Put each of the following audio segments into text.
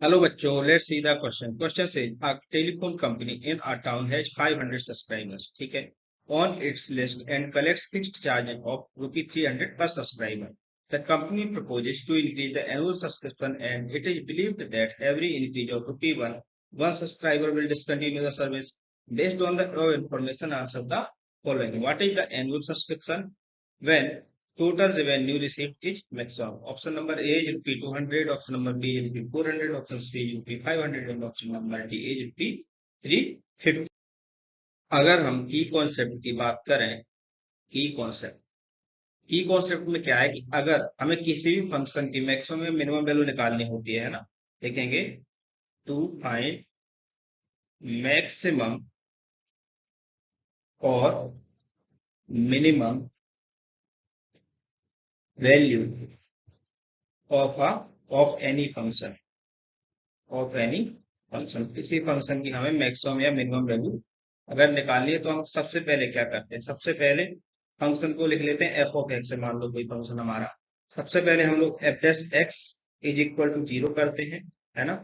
Hello बच्चों, let's see the question. Question says a telephone company in a town has 500 subscribers. ठीक है, on its list and collects fixed charge of rupee 300 per subscriber. The company proposes to increase the annual subscription, and it is believed that every increase of rupee one subscriber will discontinue the service. Based on the above information, answer the following. What is the annual subscription when total revenue received is maximum? Option number A is rupee 200, option number B is rupee 400, option C is rupee 500 and option number D is rupee 350. अगर हम की concept की बात करें, की concept में क्या है कि अगर हमें किसी भी फंक्शन की मैक्सिमम या मिनिमम वैल्यू निकालनी होती है ना, देखेंगे टू फाइंड मैक्सिमम और minimum value of any function किसी फंक्शन की हमें मैक्सिमम या मिनिमम वैल्यू अगर निकालनी है तो हम सबसे पहले क्या करते हैं? सबसे पहले फंक्शन को लिख लेते हैं एफ ऑफ एक्स से। मान लो कोई फंक्शन हमारा, सबसे पहले हम लोग F dash X is equal to 0 करते हैं, है ना।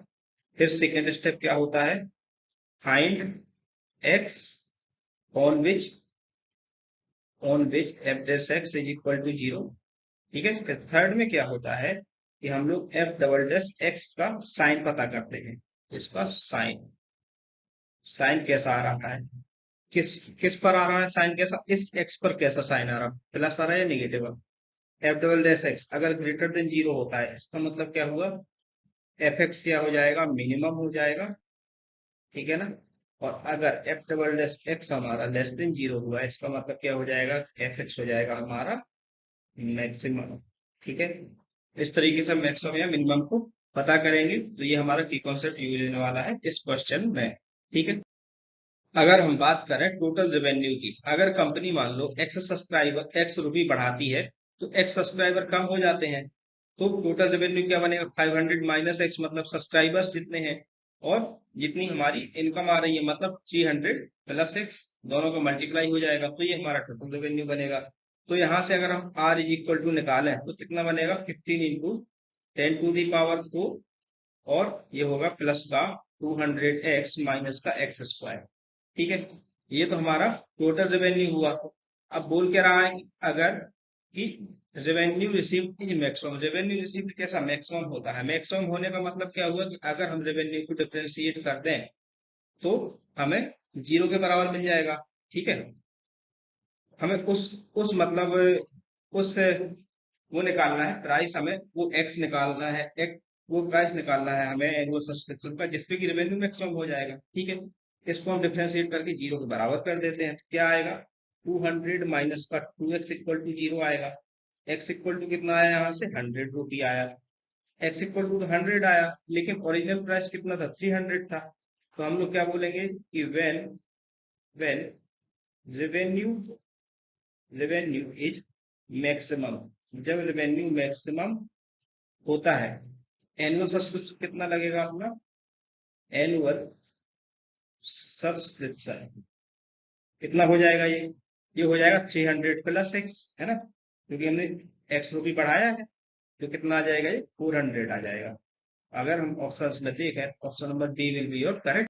फिर सेकेंड स्टेप क्या होता है? Find X on which F dash X is equal to 0। ठीक है, फिर थर्ड में क्या होता है कि हम लोग एफ डबल डैश एक्स का साइन पता करते हैं। इसका साइन कैसा आ रहा है, किस किस पर आ रहा है साइन, कैसा इस एक्स पर कैसा साइन आ रहा है, प्लस आ रहा है या negative? F double dash x अगर ग्रेटर देन 0 होता है, इसका मतलब क्या हुआ? एफ एक्स क्या हो जाएगा? मिनिमम हो जाएगा, ठीक है ना। और अगर एफ डबल डैश एक्स हमारा लेस देन 0 हुआ, इसका मतलब क्या हो जाएगा? एफ एक्स हो जाएगा हमारा मैक्सिमम। ठीक है, इस तरीके से मैक्सिमम या मिनिमम को पता करेंगे। तो ये हमारा की कॉन्सेप्ट यूज होने वाला है इस क्वेश्चन में। ठीक है, अगर हम बात करें टोटल रेवेन्यू की, अगर कंपनी मान लो एक्स सब्सक्राइबर एक्स रुपी बढ़ाती है तो एक्स सब्सक्राइबर कम हो जाते हैं, तो टोटल रेवेन्यू क्या बनेगा? 500 माइनस एक्स, मतलब सब्सक्राइबर्स जितने हैं और जितनी हमारी इनकम आ रही है, मतलब 300 प्लस एक्स, दोनों का मल्टीप्लाई हो जाएगा, तो ये हमारा टोटल रेवेन्यू बनेगा। तो यहाँ से अगर हम आर इज इक्वल टू निकालें तो कितना बनेगा? 15 इंटू 10⁴ और ये होगा प्लस का 200x माइनस का एक्स स्क्वायर। ठीक है, ये तो हमारा टोटल रेवेन्यू हुआ। अब बोल क्या रहा है कि अगर कि revenue received is maximum, revenue received कैसा मैक्सिमम होता है? मैक्सिमम होने का मतलब क्या हुआ कि अगर हम रेवेन्यू को डिफरेंशिएट कर दें तो हमें 0 के बराबर मिल जाएगा। ठीक है, हमें उस मतलब उस वो निकालना है प्राइस, हमें वो एक्स निकालना है, एक वो प्राइस निकालना है हमें एनुअल सब्सक्रिप्शन का, जिसपे की रेवेन्यू मैक्सिमम हो जाएगा। ठीक है, इसको हम डिफरेंशिएट करके 0 के बराबर कर देते हैं, तो क्या आएगा? 200 माइनस का 2x इक्वल टू 0 आएगा। x इक्वल टू कितना आया? यहाँ से 100 रुपी आया। x इक्वल टू 100 आया, लेकिन ओरिजिनल प्राइस कितना था? 300 था। तो हम लोग क्या बोलेंगे कि वेन रेवेन्यू इज मैक्सिमम, जब रेवेन्यू मैक्सिमम होता है, एनुअल सब्सक्रिप्शन कितना लगेगा अपना? एनुअल सब्सक्रिप्शन कितना हो जाएगा? ये हो जाएगा 300 प्लस एक्स, है ना, क्योंकि हमने एक्स रुपी बढ़ाया है, तो कितना आ जाएगा? ये 400 आ जाएगा। अगर हम ऑप्शन में देखें, option number D will be your correct